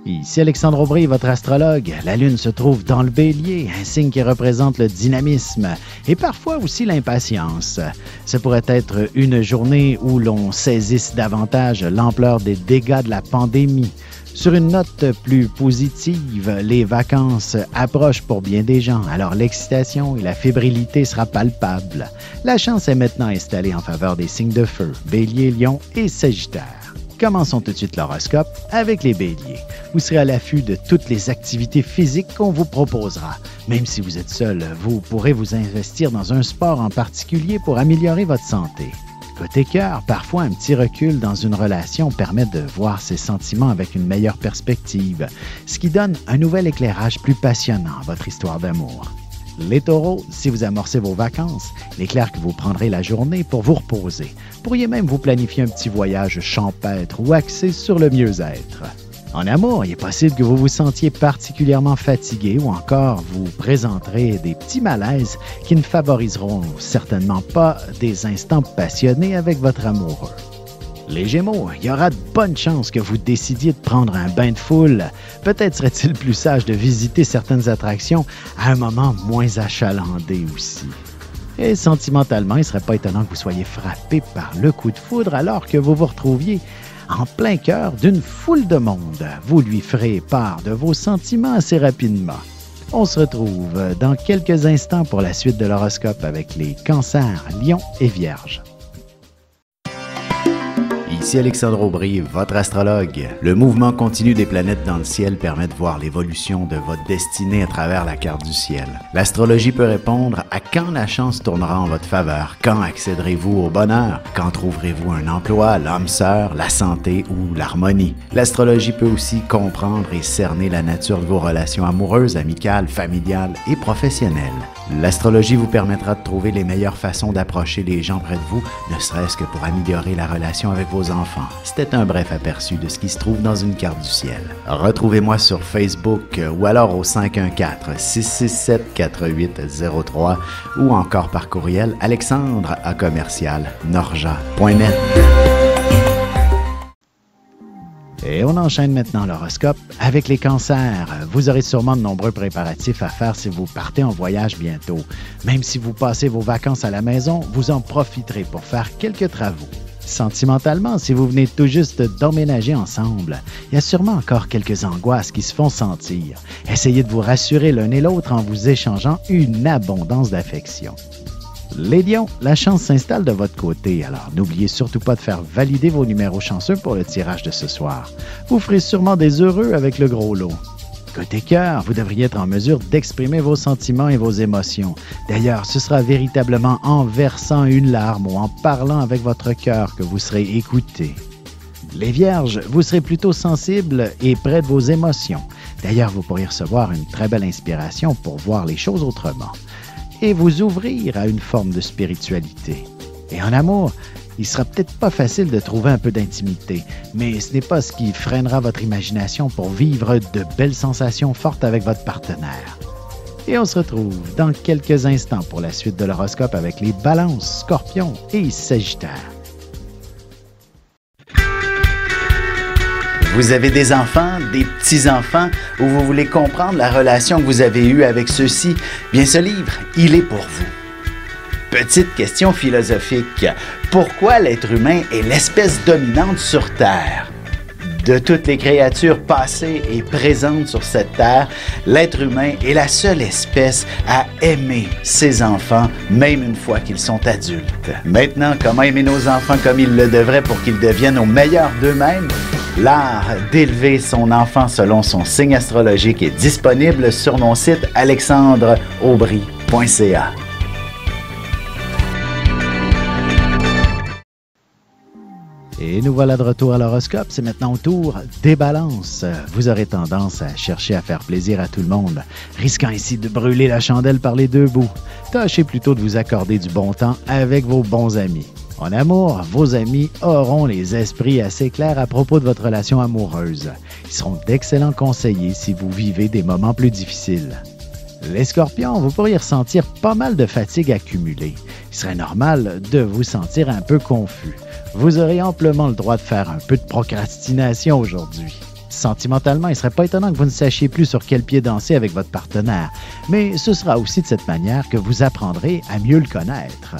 Ici Alexandre Aubry, votre astrologue. La Lune se trouve dans le Bélier, un signe qui représente le dynamisme et parfois aussi l'impatience. Ce pourrait être une journée où l'on saisisse davantage l'ampleur des dégâts de la pandémie. Sur une note plus positive, les vacances approchent pour bien des gens, alors l'excitation et la fébrilité sera palpable. La chance est maintenant installée en faveur des signes de feu, Bélier, Lion et Sagittaire. Commençons tout de suite l'horoscope avec les Béliers. Vous serez à l'affût de toutes les activités physiques qu'on vous proposera. Même si vous êtes seul, vous pourrez vous investir dans un sport en particulier pour améliorer votre santé. Côté cœur, parfois un petit recul dans une relation permet de voir ses sentiments avec une meilleure perspective, ce qui donne un nouvel éclairage plus passionnant à votre histoire d'amour. Les taureaux, si vous amorcez vos vacances, il est clair que vous prendrez la journée pour vous reposer. Vous pourriez même vous planifier un petit voyage champêtre ou axé sur le mieux-être. En amour, il est possible que vous vous sentiez particulièrement fatigué ou encore vous présenterez des petits malaises qui ne favoriseront certainement pas des instants passionnés avec votre amoureux. Les Gémeaux, il y aura de bonnes chances que vous décidiez de prendre un bain de foule. Peut-être serait-il plus sage de visiter certaines attractions à un moment moins achalandé aussi. Et sentimentalement, il ne serait pas étonnant que vous soyez frappé par le coup de foudre alors que vous vous retrouviez en plein cœur d'une foule de monde. Vous lui ferez part de vos sentiments assez rapidement. On se retrouve dans quelques instants pour la suite de l'horoscope avec les Cancers, Lions et Vierges. Ici Alexandre Aubry, votre astrologue. Le mouvement continu des planètes dans le ciel permet de voir l'évolution de votre destinée à travers la carte du ciel. L'astrologie peut répondre à quand la chance tournera en votre faveur, quand accéderez-vous au bonheur, quand trouverez-vous un emploi, l'âme sœur, la santé ou l'harmonie. L'astrologie peut aussi comprendre et cerner la nature de vos relations amoureuses, amicales, familiales et professionnelles. L'astrologie vous permettra de trouver les meilleures façons d'approcher les gens près de vous, ne serait-ce que pour améliorer la relation avec vos enfants. C'était un bref aperçu de ce qui se trouve dans une carte du ciel. Retrouvez-moi sur Facebook ou alors au 514-667-4803 ou encore par courriel alexandre@norja.net. Et on enchaîne maintenant l'horoscope avec les Cancers. Vous aurez sûrement de nombreux préparatifs à faire si vous partez en voyage bientôt. Même si vous passez vos vacances à la maison, vous en profiterez pour faire quelques travaux. Sentimentalement, si vous venez tout juste d'emménager ensemble, il y a sûrement encore quelques angoisses qui se font sentir. Essayez de vous rassurer l'un et l'autre en vous échangeant une abondance d'affection. Les Lions, la chance s'installe de votre côté, alors n'oubliez surtout pas de faire valider vos numéros chanceux pour le tirage de ce soir. Vous ferez sûrement des heureux avec le gros lot. Côté cœur, vous devriez être en mesure d'exprimer vos sentiments et vos émotions. D'ailleurs, ce sera véritablement en versant une larme ou en parlant avec votre cœur que vous serez écouté. Les Vierges, vous serez plutôt sensibles et près de vos émotions. D'ailleurs, vous pourriez recevoir une très belle inspiration pour voir les choses autrement et vous ouvrir à une forme de spiritualité. Et en amour, il sera peut-être pas facile de trouver un peu d'intimité, mais ce n'est pas ce qui freinera votre imagination pour vivre de belles sensations fortes avec votre partenaire. Et on se retrouve dans quelques instants pour la suite de l'horoscope avec les Balances, Scorpions et Sagittaires. Vous avez des enfants, des petits-enfants, ou vous voulez comprendre la relation que vous avez eue avec ceux-ci? Bien, ce livre, il est pour vous. Petite question philosophique. Pourquoi l'être humain est l'espèce dominante sur Terre? De toutes les créatures passées et présentes sur cette terre, l'être humain est la seule espèce à aimer ses enfants, même une fois qu'ils sont adultes. Maintenant, comment aimer nos enfants comme ils le devraient pour qu'ils deviennent au meilleur d'eux-mêmes? L'art d'élever son enfant selon son signe astrologique est disponible sur mon site alexandreaubry.ca. Et nous voilà de retour à l'horoscope. C'est maintenant au tour des Balances. Vous aurez tendance à chercher à faire plaisir à tout le monde, risquant ainsi de brûler la chandelle par les deux bouts. Tâchez plutôt de vous accorder du bon temps avec vos bons amis. En amour, vos amis auront les esprits assez clairs à propos de votre relation amoureuse. Ils seront d'excellents conseillers si vous vivez des moments plus difficiles. Les Scorpions, vous pourriez ressentir pas mal de fatigue accumulée. Il serait normal de vous sentir un peu confus. Vous aurez amplement le droit de faire un peu de procrastination aujourd'hui. Sentimentalement, il ne serait pas étonnant que vous ne sachiez plus sur quel pied danser avec votre partenaire, mais ce sera aussi de cette manière que vous apprendrez à mieux le connaître.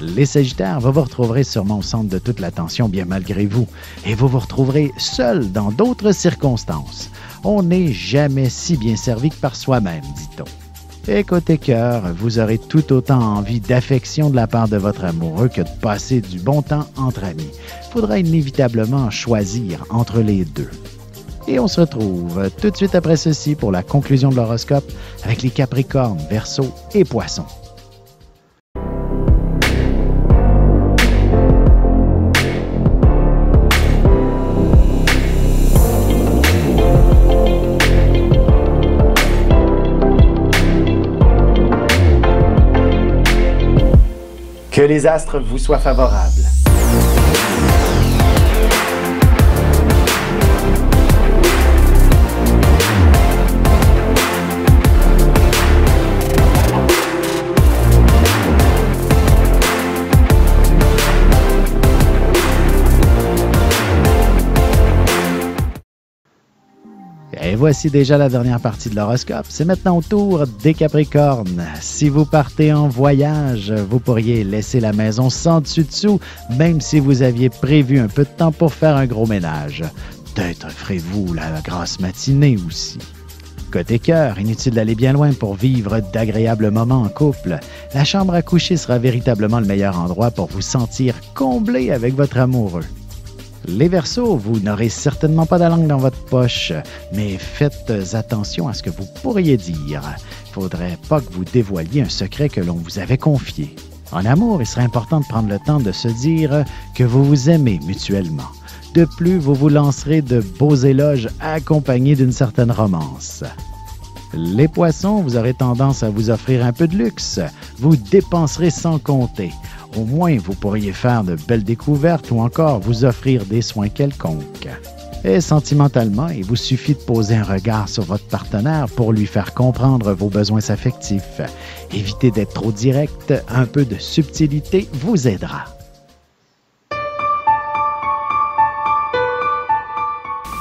Les Sagittaires, vous vous retrouverez sûrement au centre de toute l'attention bien malgré vous, et vous vous retrouverez seul dans d'autres circonstances. On n'est jamais si bien servi que par soi-même, dit-on. Et côté cœur, vous aurez tout autant envie d'affection de la part de votre amoureux que de passer du bon temps entre amis. Il faudra inévitablement choisir entre les deux. Et on se retrouve tout de suite après ceci pour la conclusion de l'horoscope avec les Capricornes, Verseaux et Poissons. Que les astres vous soient favorables. Et voici déjà la dernière partie de l'horoscope. C'est maintenant au tour des Capricornes. Si vous partez en voyage, vous pourriez laisser la maison sans dessus-dessous, même si vous aviez prévu un peu de temps pour faire un gros ménage. Peut-être ferez-vous la grasse matinée aussi. Côté cœur, inutile d'aller bien loin pour vivre d'agréables moments en couple. La chambre à coucher sera véritablement le meilleur endroit pour vous sentir comblé avec votre amoureux. Les Verseaux, vous n'aurez certainement pas de langue dans votre poche, mais faites attention à ce que vous pourriez dire. Il ne faudrait pas que vous dévoiliez un secret que l'on vous avait confié. En amour, il serait important de prendre le temps de se dire que vous vous aimez mutuellement. De plus, vous vous lancerez de beaux éloges accompagnés d'une certaine romance. Les Poissons, vous aurez tendance à vous offrir un peu de luxe. Vous dépenserez sans compter. Au moins, vous pourriez faire de belles découvertes ou encore vous offrir des soins quelconques. Et sentimentalement, il vous suffit de poser un regard sur votre partenaire pour lui faire comprendre vos besoins affectifs. Évitez d'être trop direct, un peu de subtilité vous aidera.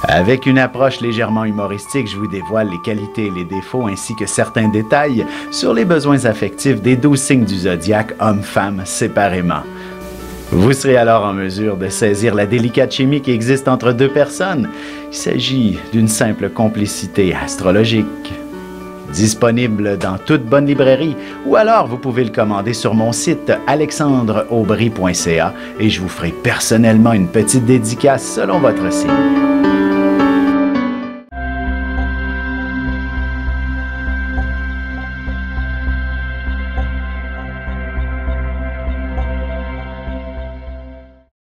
Avec une approche légèrement humoristique, je vous dévoile les qualités et les défauts ainsi que certains détails sur les besoins affectifs des 12 signes du zodiaque, hommes-femmes, séparément. Vous serez alors en mesure de saisir la délicate chimie qui existe entre deux personnes. Il s'agit d'une simple complicité astrologique. Disponible dans toute bonne librairie ou alors vous pouvez le commander sur mon site alexandreaubry.ca et je vous ferai personnellement une petite dédicace selon votre signe.